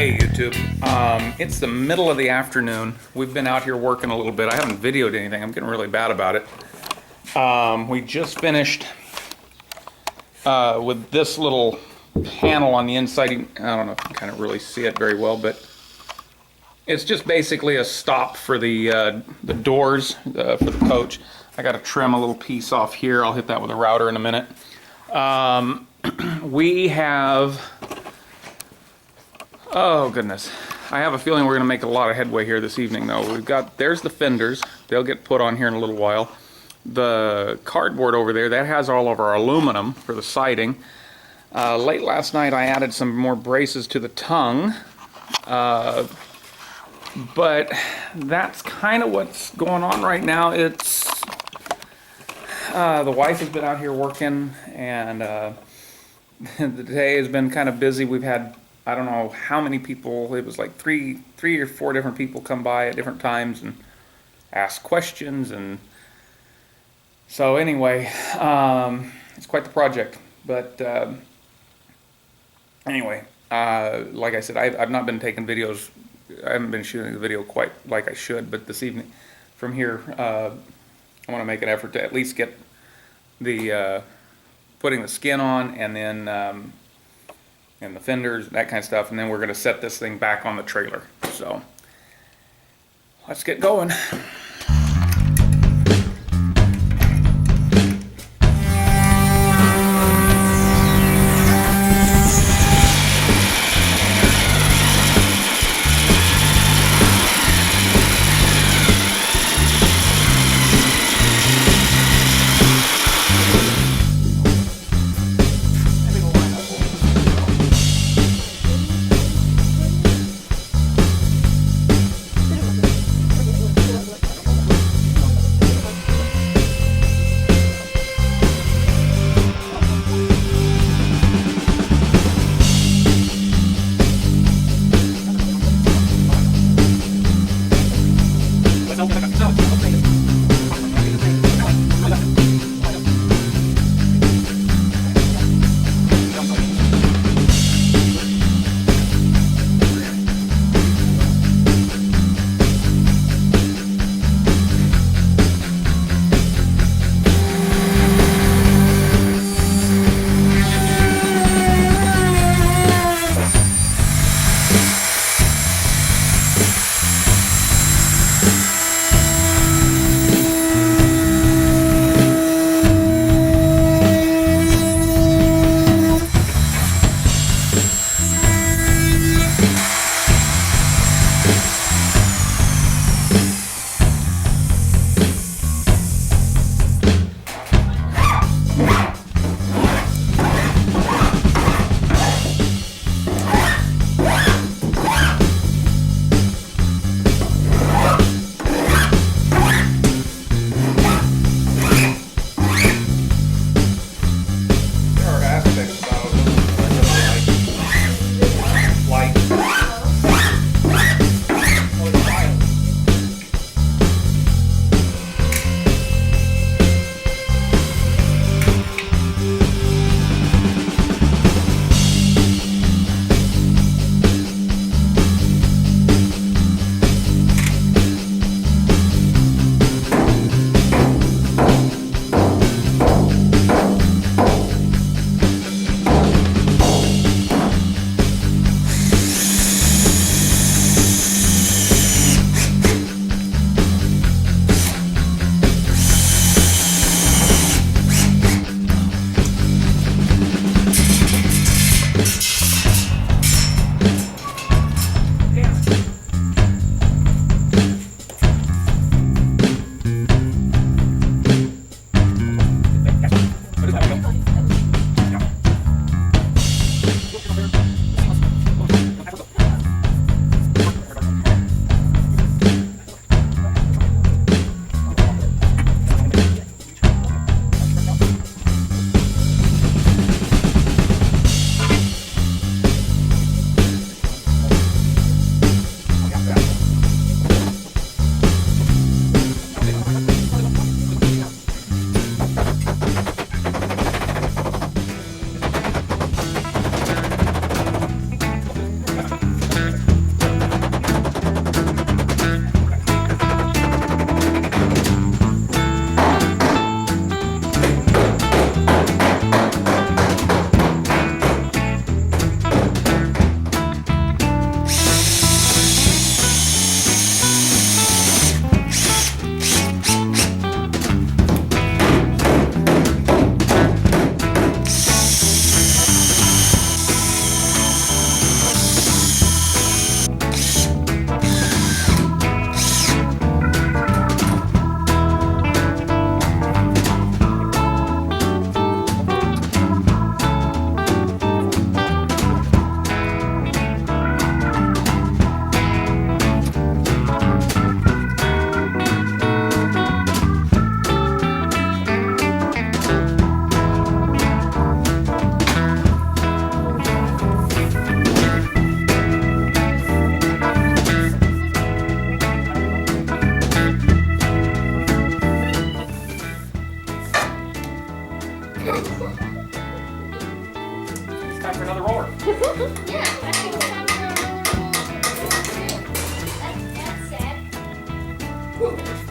Hey YouTube, it's the middle of the afternoon. We've been out here working a little bit. I haven't videoed anything. I'm getting really bad about it. We just finished with this little panel on the inside. I don't know if you can kind of really see it very well, but it's just basically a stop for the doors for the coach. I got to trim a little piece off here. I'll hit that with a router in a minute. We have... Oh goodness, I have a feeling we're going to make a lot of headway here this evening though. There's the fenders, they'll get put on here in a little while. The cardboard over there, that has all of our aluminum for the siding. Late last night I added some more braces to the tongue. But that's kind of what's going on right now. It's the wife has been out here working, and the day has been kind of busy. We've had, I don't know how many people, it was like three or four different people come by at different times and ask questions, and so anyway, it's quite the project. But anyway, like I said, I've not been taking videos. I haven't been shooting the video quite like I should, but this evening from here, I want to make an effort to at least get the putting the skin on, and then and the fenders, that kind of stuff, and then we're going to set this thing back on the trailer. So let's get going.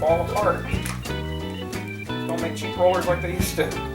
fall apart. Don't make cheap rollers like they used to.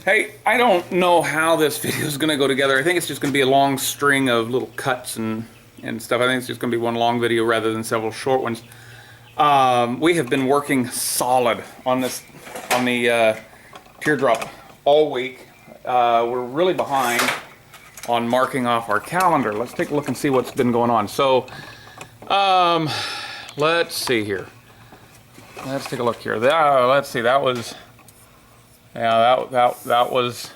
Hey, I don't know how this video is going to go together. I think it's just going to be a long string of little cuts and stuff. I think it's just going to be one long video rather than several short ones. We have been working solid on the Teardrop all week. We're really behind on marking off our calendar. Let's take a look and see what's been going on. So, let's see here. Let's take a look here. Let's see. That was. Yeah, that was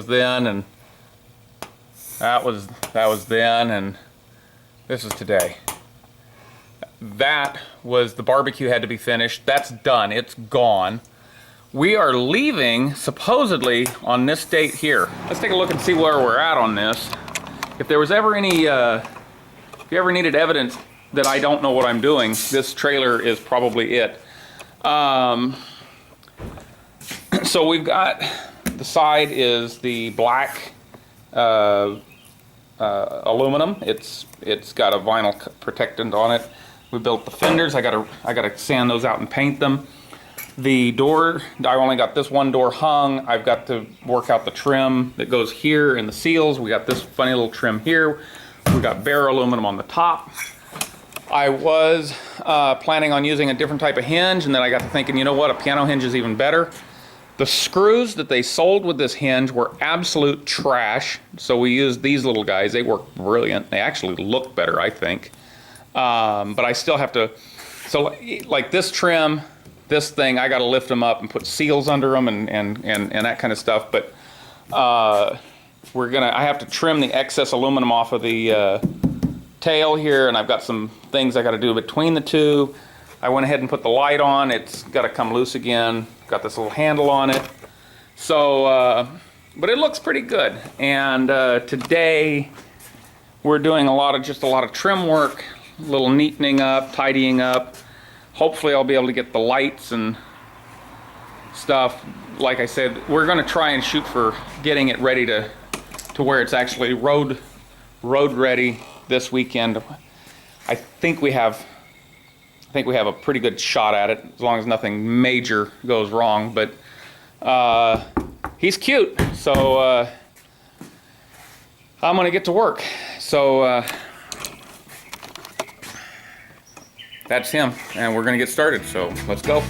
then, and that was then, and this is today. That was the barbecue had to be finished. That's done. It's gone. We are leaving supposedly on this date here. Let's take a look and see where we're at on this. If there was ever any, if you ever needed evidence that I don't know what I'm doing, this trailer is probably it. So we've got, the side is the black aluminum. It's got a vinyl protectant on it. We built the fenders. I gotta sand those out and paint them. The door, I only got this one door hung. I've got to work out the trim that goes here and the seals. We got this funny little trim here. We got bare aluminum on the top. I was planning on using a different type of hinge, and then I got to thinking, you know what, a piano hinge is even better. The screws that they sold with this hinge were absolute trash, so we used these little guys. They work brilliant. They actually look better, I think. But I still have to, so like this trim, this thing, I got to lift them up and put seals under them and that kind of stuff. But I have to trim the excess aluminum off of the tail here, and I've got some things I got to do between the two. I went ahead and put the light on. It's got to come loose again. Got this little handle on it. So, but it looks pretty good. And today we're doing a lot of trim work, a little neatening up, tidying up. Hopefully I'll be able to get the lights and stuff. Like I said, we're going to try and shoot for getting it ready to where it's actually road ready this weekend. I think we have a pretty good shot at it, as long as nothing major goes wrong. But he's cute, so I'm gonna get to work. So that's him, and we're gonna get started. So let's go.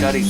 nutty.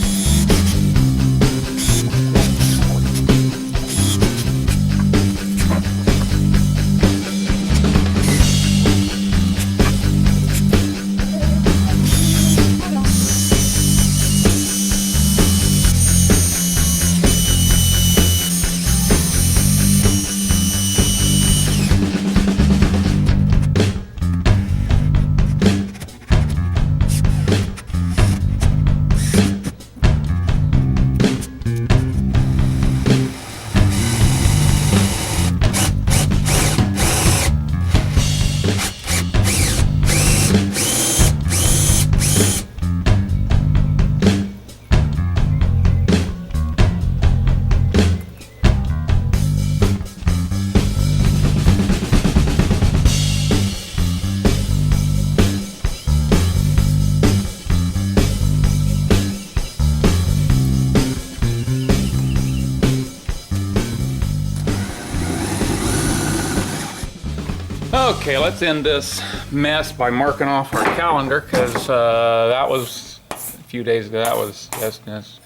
Okay, let's end this mess by marking off our calendar, because that was a few days ago. That was, yes.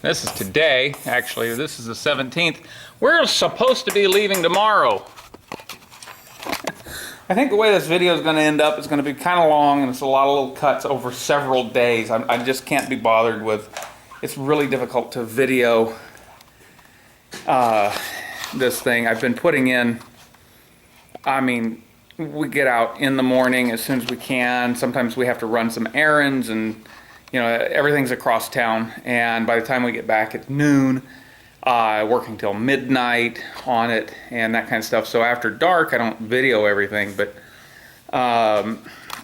This is today, actually. This is the 17th. We're supposed to be leaving tomorrow. I think the way this video is going to end up is going to be kind of long, and it's a lot of little cuts over several days. I just can't be bothered with. It's really difficult to video this thing. I've been putting in, I mean, we get out in the morning as soon as we can. Sometimes we have to run some errands, and you know, everything's across town, and by the time we get back it's noon, working till midnight on it and that kind of stuff. So after dark I don't video everything, but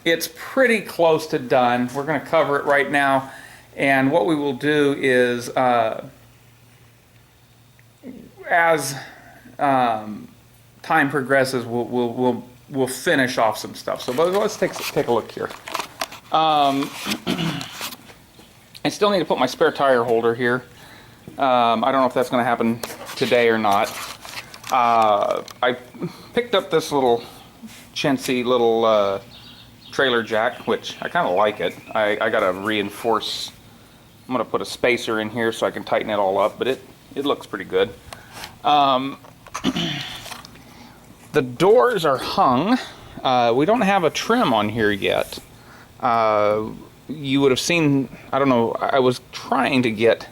it's pretty close to done. We're going to cover it right now, and what we will do is as time progresses, we'll finish off some stuff. So let's take a look here. I still need to put my spare tire holder here. I don't know if that's going to happen today or not. I picked up this little chintzy little trailer jack, which I kind of like it. I got to reinforce. I'm going to put a spacer in here so I can tighten it all up, but it looks pretty good. The doors are hung. We don't have a trim on here yet. You would have seen, I don't know, I was trying to get,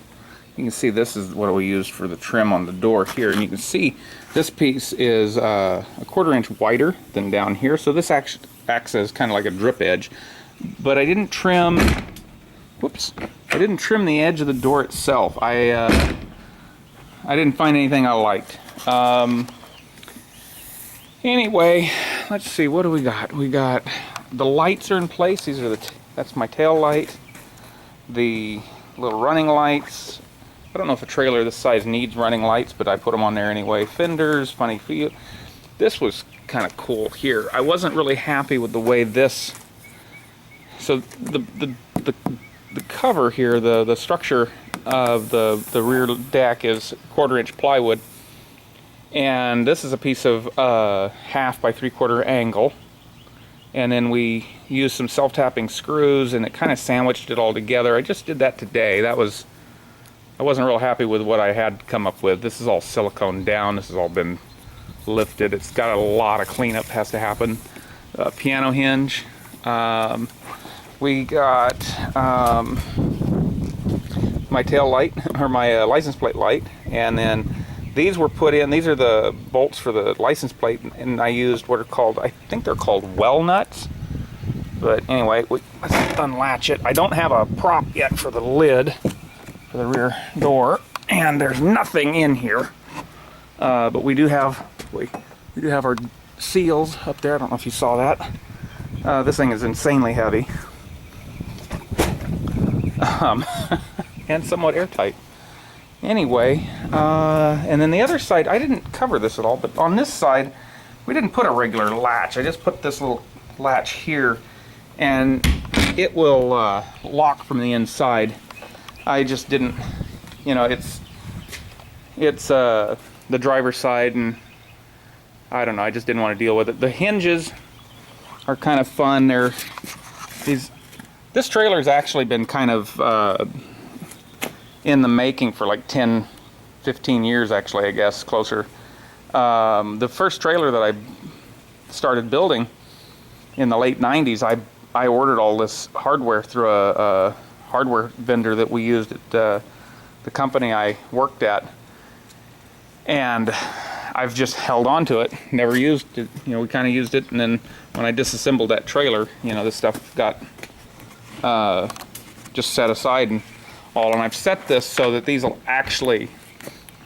you can see this is what we used for the trim on the door here, and you can see this piece is a 1/4 inch wider than down here, so this acts as kind of like a drip edge. But I didn't trim, whoops, I didn't trim the edge of the door itself. I didn't find anything I liked. Anyway, let's see, what do we got? We got, the lights are in place. These are that's my tail light. The little running lights. I don't know if a trailer this size needs running lights, but I put them on there anyway. Fenders, funny feel. This was kind of cool here. I wasn't really happy with the way this, so the cover here, the structure of the rear deck is 1/4 inch plywood. And this is a piece of 1/2 by 3/4 angle, and then we used some self-tapping screws, and it kind of sandwiched it all together. I just did that today. I wasn't real happy with what I had come up with. This is all silicone down. This has all been lifted. It's got a lot of cleanup has to happen. Piano hinge. We got my tail light, or my license plate light, and then these were put in. These are the bolts for the license plate, and I used what are called, I think they're called well nuts. But anyway, let's unlatch it. I don't have a prop yet for the lid for the rear door, and there's nothing in here. But we do have our seals up there. I don't know if you saw that. This thing is insanely heavy, and somewhat airtight. Anyway, and then the other side, I didn't cover this at all, but on this side, we didn't put a regular latch. I just put this little latch here, and it will lock from the inside. I just didn't, you know, it's the driver's side, and I don't know, I just didn't want to deal with it. The hinges are kind of fun. This trailer's actually been kind of in the making for like 10, 15 years actually, I guess, closer. The first trailer that I started building in the late 90s, I ordered all this hardware through a hardware vendor that we used at the company I worked at, and I've just held on to it, never used it. You know, we kind of used it, and then when I disassembled that trailer, you know, this stuff got just set aside and all, and I've set this so that these will actually,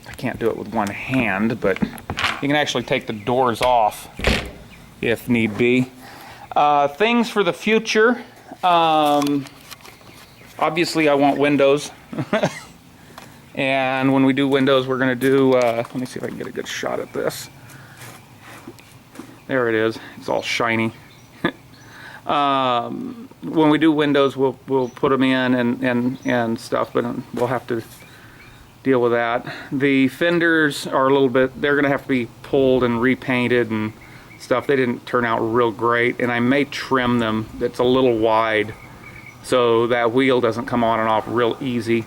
I can't do it with one hand, but you can actually take the doors off if need be. Things for the future, obviously I want windows. And when we do windows, we're going to do, let me see if I can get a good shot at this. There it is. It's all shiny. When we do windows, we'll put them in and stuff, but we'll have to deal with that. The fenders are a little bit, they're going to have to be pulled and repainted and stuff. They didn't turn out real great, and I may trim them. It's a little wide, so that wheel doesn't come on and off real easy.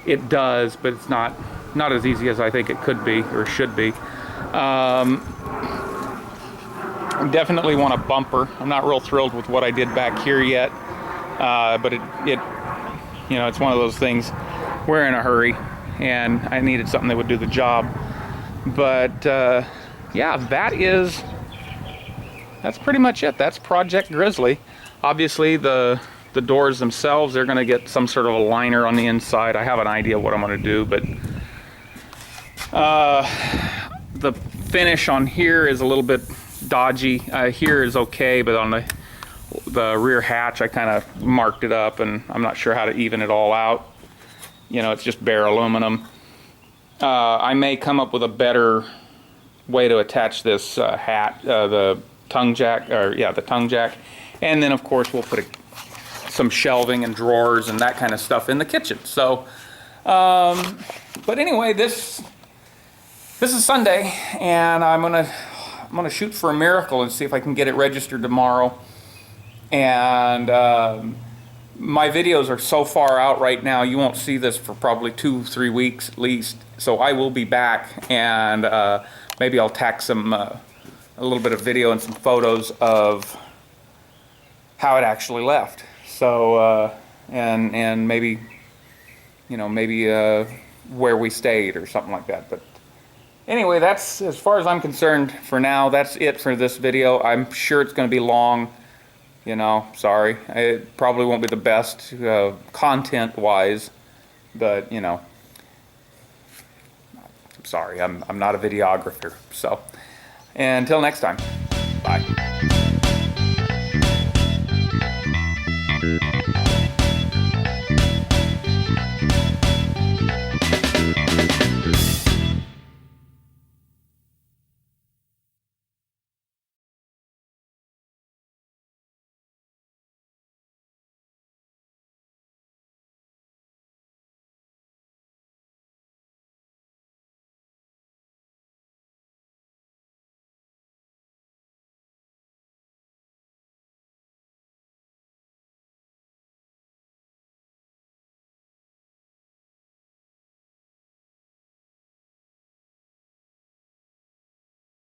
It does, but it's not as easy as I think it could be or should be. Definitely want a bumper. I'm not real thrilled with what I did back here yet, but it you know, it's one of those things. We're in a hurry, and I needed something that would do the job. But yeah, that's pretty much it. That's Project Grizzly. Obviously, the doors themselves, they're going to get some sort of a liner on the inside. I have an idea what I'm going to do, but the finish on here is a little bit dodgy. Here is okay, but on the rear hatch, I kind of marked it up, and I'm not sure how to even it all out. You know, it's just bare aluminum. I may come up with a better way to attach this the tongue jack, or yeah, the tongue jack, and then of course we'll put some shelving and drawers and that kind of stuff in the kitchen. So, but anyway, this is Sunday, and I'm gonna shoot for a miracle and see if I can get it registered tomorrow. And my videos are so far out right now, you won't see this for probably 2-3 weeks at least. So I will be back, and maybe I'll tack some a little bit of video and some photos of how it actually left. So and maybe, you know, maybe where we stayed or something like that. But anyway, that's, as far as I'm concerned for now, that's it for this video. I'm sure it's going to be long, you know, sorry. It probably won't be the best content wise, but you know, I'm sorry, I'm not a videographer. So until next time, bye.